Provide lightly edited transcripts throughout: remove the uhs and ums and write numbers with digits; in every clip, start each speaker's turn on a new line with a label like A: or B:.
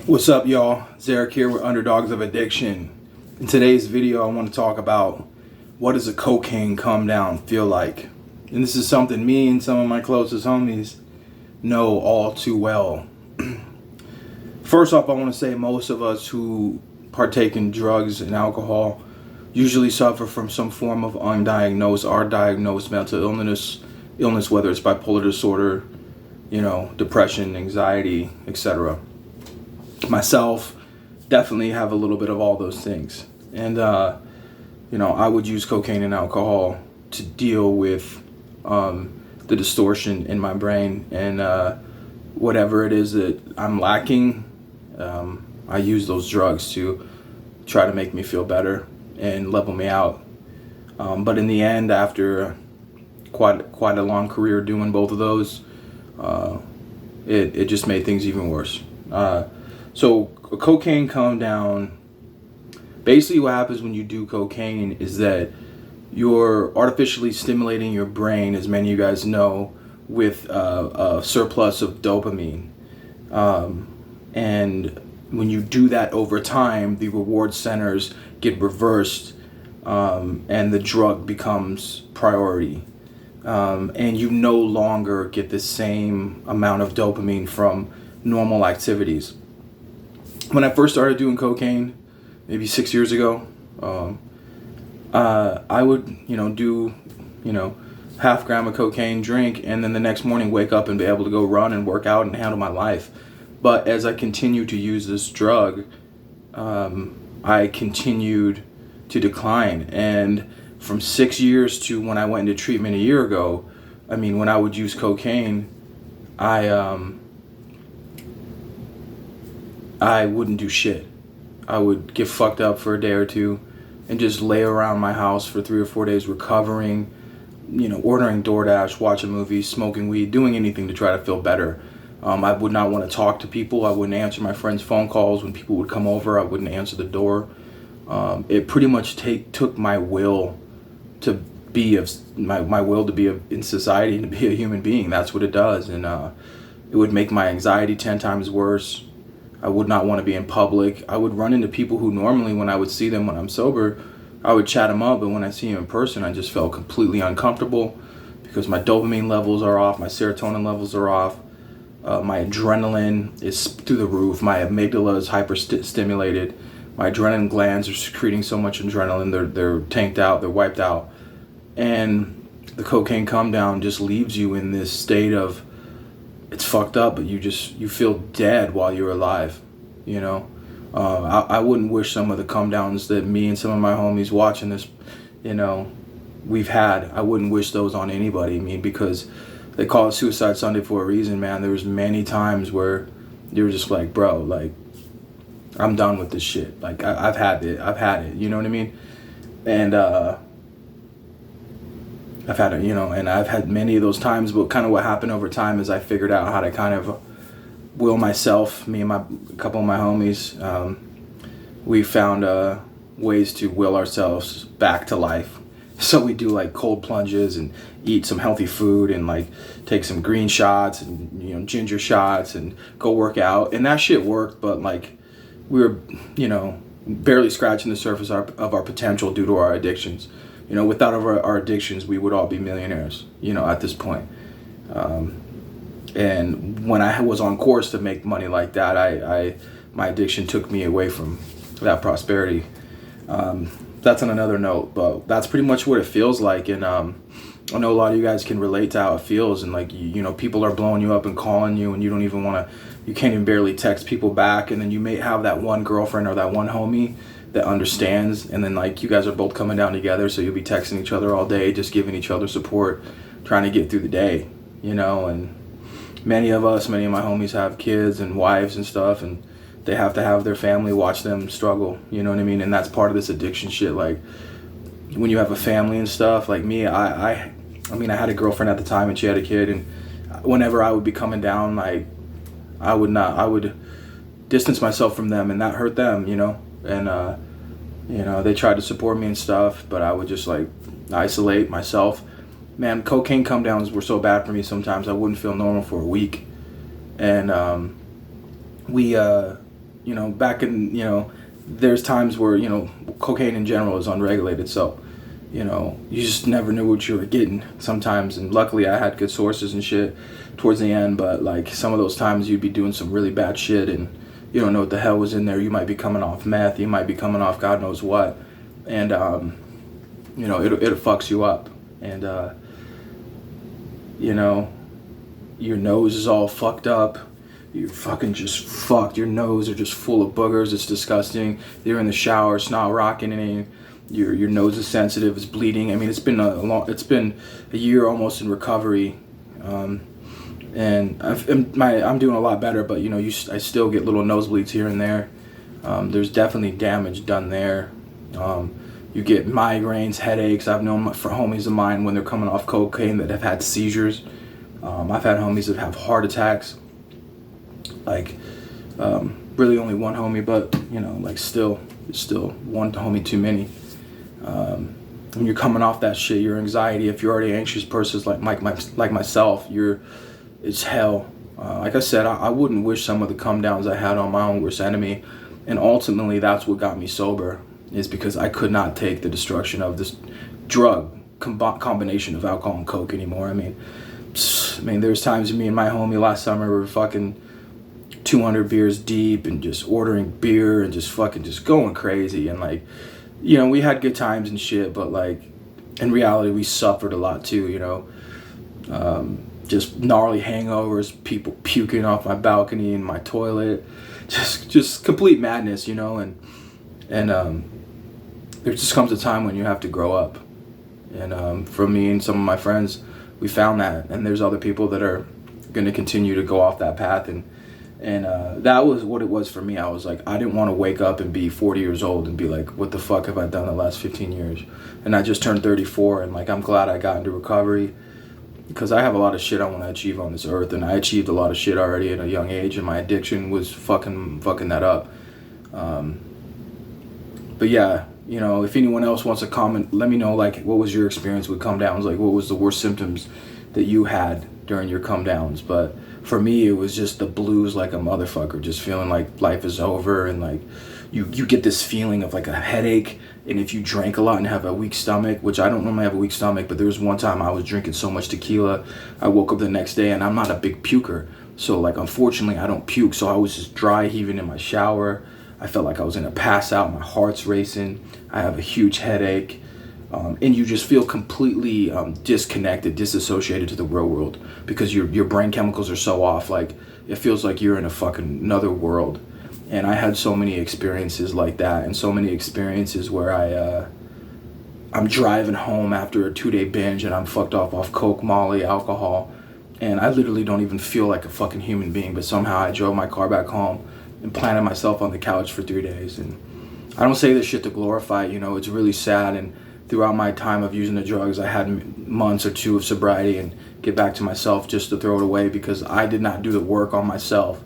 A: What's up, y'all? Zarak here with Underdogs of Addiction. In today's video, I want to talk about what does a cocaine come down feel like. And this is something me and some of my closest homies know all too well. First off, I want to say most of us who partake in drugs and alcohol usually suffer from some form of undiagnosed or diagnosed mental illness, whether it's bipolar disorder, depression, anxiety, etc. Myself, definitely have a little bit of all those things. And, I would use cocaine and alcohol to deal with the distortion in my brain. And whatever it is that I'm lacking, I use those drugs to try to make me feel better and level me out. But in the end, after quite a long career doing both of those, it just made things even worse. So cocaine come down. Basically what happens when you do cocaine is that you're artificially stimulating your brain, as many of you guys know, with a surplus of dopamine. And when you do that over time, the reward centers get reversed, and the drug becomes priority. And you no longer get the same amount of dopamine from normal activities. When I first started doing cocaine, maybe 6 years ago, I would, do, half gram of cocaine, drink, and then the next morning wake up and be able to go run and work out and handle my life. But as I continued to use this drug, I continued to decline. And from 6 years to when I went into treatment a year ago, when I would use cocaine, I wouldn't do shit. I would get fucked up for a day or two and just lay around my house for 3 or 4 days recovering, ordering DoorDash, watching movies, smoking weed, doing anything to try to feel better. I would not want to talk to people. I wouldn't answer my friends' phone calls. When people would come over, I wouldn't answer the door. It pretty much took my will to be in society and to be a human being. That's what it does. And it would make my anxiety 10 times worse. I would not want to be in public. I would run into people who normally, when I would see them when I'm sober, I would chat them up. But when I see them in person, I just felt completely uncomfortable because my dopamine levels are off, my serotonin levels are off, my adrenaline is through the roof, my amygdala is hyper-stimulated, my adrenaline glands are secreting so much adrenaline, they're tanked out, they're wiped out. And the cocaine come down just leaves you in this state of, it's fucked up, but you feel dead while you're alive, I wouldn't wish some of the come downs that me and some of my homies watching this, we've had. I wouldn't wish those on anybody. because they call it Suicide Sunday for a reason, man. There was many times where you were just like, bro, like, I'm done with this shit. Like, I've had it, you know what I mean? And I've had it, and I've had many of those times, but kind of what happened over time is I figured out how to kind of will myself, me and a couple of my homies, we found ways to will ourselves back to life. So we do like cold plunges and eat some healthy food and like take some green shots and, ginger shots and go work out. And that shit worked, but like we were, barely scratching the surface of our potential due to our addictions. Without our addictions, we would all be millionaires, at this point. And when I was on course to make money like that, my addiction took me away from that prosperity. That's on another note, but that's pretty much what it feels like. And I know a lot of you guys can relate to how it feels. And like, people are blowing you up and calling you, and you don't even want to, you can't even barely text people back. And then you may have that one girlfriend or that one homie that understands, and then like you guys are both coming down together, so you'll be texting each other all day, just giving each other support, trying to get through the day, and many of my homies have kids and wives and stuff, and they have to have their family watch them struggle, you know what I mean? And that's part of this addiction shit. Like when you have a family and stuff, like me, I had a girlfriend at the time and she had a kid, and whenever I would be coming down, like I would distance myself from them, and that hurt them, and they tried to support me and stuff, but I would just like isolate myself. Man, cocaine come downs were so bad for me sometimes I wouldn't feel normal for a week. And you know, back in, you know, there's times where, you know, cocaine in general is unregulated, so, you know, you just never knew what you were getting sometimes. And luckily I had good sources and shit towards the end, but like some of those times you'd be doing some really bad shit and you don't know what the hell was in there. You might be coming off meth, you might be coming off God knows what, and you know, it fucks you up. And you know, your nose is all fucked up, you're fucking just fucked, your nose are just full of boogers, it's disgusting. You're in the shower, it's not rocking any. Your nose is sensitive, it's bleeding. I mean, it's been a year almost in recovery, and I'm doing a lot better. But you know, I still get little nosebleeds here and there. There's definitely damage done there. You get migraines, headaches. I've known for homies of mine when they're coming off cocaine that have had seizures. I've had homies that have heart attacks. Like, really only one homie, but you know, like still one homie too many. When you're coming off that shit, your anxiety, if you're already anxious person like myself, it's hell. Like I said, I wouldn't wish some of the come downs I had on my own worst enemy, and ultimately that's what got me sober, is because I could not take the destruction of this drug combination of alcohol and coke anymore. I mean, there's times me and my homie last summer were fucking 200 beers deep and just ordering beer and just fucking just going crazy. And like, you know, we had good times and shit, but like in reality we suffered a lot too, you know. Just gnarly hangovers, people puking off my balcony and my toilet, just complete madness, you know. And there just comes a time when you have to grow up. And for me and some of my friends, we found that, and there's other people that are going to continue to go off that path. And that was what it was for me. I was like, I didn't want to wake up and be 40 years old and be like, what the fuck have I done the last 15 years? And I just turned 34, and like, I'm glad I got into recovery, because I have a lot of shit I want to achieve on this earth, and I achieved a lot of shit already at a young age, and my addiction was fucking that up. But yeah, you know, if anyone else wants to comment, let me know, like, what was your experience with come downs? Like, what was the worst symptoms that you had during your come downs? But for me, it was just the blues like a motherfucker, just feeling like life is over, and like you get this feeling of like a headache. And if you drank a lot and have a weak stomach, which I don't normally have a weak stomach, but there was one time I was drinking so much tequila, I woke up the next day, and I'm not a big puker, so like unfortunately I don't puke, so I was just dry heaving in my shower. I felt like I was gonna pass out, my heart's racing, I have a huge headache. And you just feel completely disconnected, disassociated to the real world, because your brain chemicals are so off. Like, it feels like you're in a fucking another world. And I had so many experiences like that, and so many experiences where I'm driving home after a 2-day binge, and I'm fucked off coke, molly, alcohol, and I literally don't even feel like a fucking human being, but somehow I drove my car back home and planted myself on the couch for 3 days. And I don't say this shit to glorify it, you know, it's really sad. And throughout my time of using the drugs, I had months or two of sobriety and get back to myself just to throw it away, because I did not do the work on myself.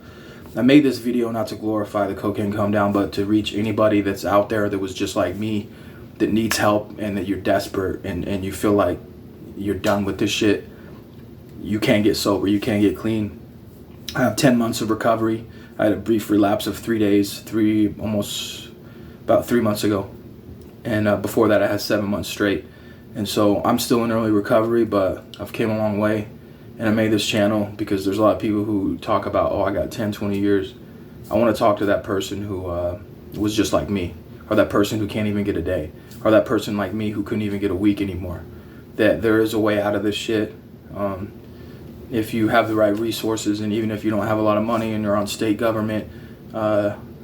A: I made this video not to glorify the cocaine come down, but to reach anybody that's out there that was just like me, that needs help, and that you're desperate, and you feel like you're done with this shit. You can't get sober, you can't get clean. I have 10 months of recovery. I had a brief relapse of 3 days, about 3 months ago. And before that I had 7 months straight. And so I'm still in early recovery, but I've came a long way. And I made this channel because there's a lot of people who talk about, oh, I got 10, 20 years. I want to talk to that person who was just like me, or that person who can't even get a day, or that person like me who couldn't even get a week anymore. That there is a way out of this shit. If you have the right resources, and even if you don't have a lot of money and you're on state government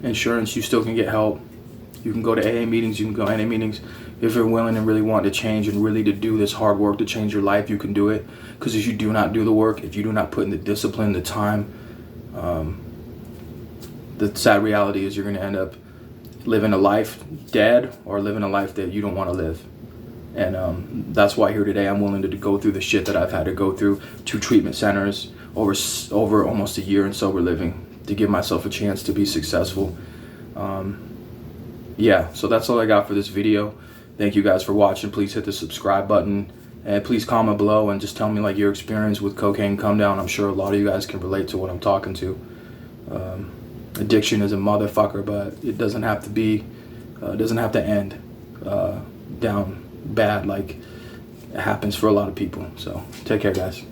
A: insurance, you still can get help. You can go to AA meetings, you can go to NA meetings. If you're willing and really want to change and really to do this hard work to change your life, you can do it. Because if you do not do the work, if you do not put in the discipline, the time, the sad reality is you're going to end up living a life dead, or living a life that you don't want to live. And that's why here today I'm willing to go through the shit that I've had to go through, 2 treatment centers, over almost a year in sober living, to give myself a chance to be successful. Yeah, so that's all I got for this video. Thank you guys for watching. Please hit the subscribe button, and please comment below and just tell me like your experience with cocaine come down. I'm sure a lot of you guys can relate to what I'm talking to. Addiction is a motherfucker, but it doesn't have to be, doesn't have to end down bad like it happens for a lot of people. So take care, guys.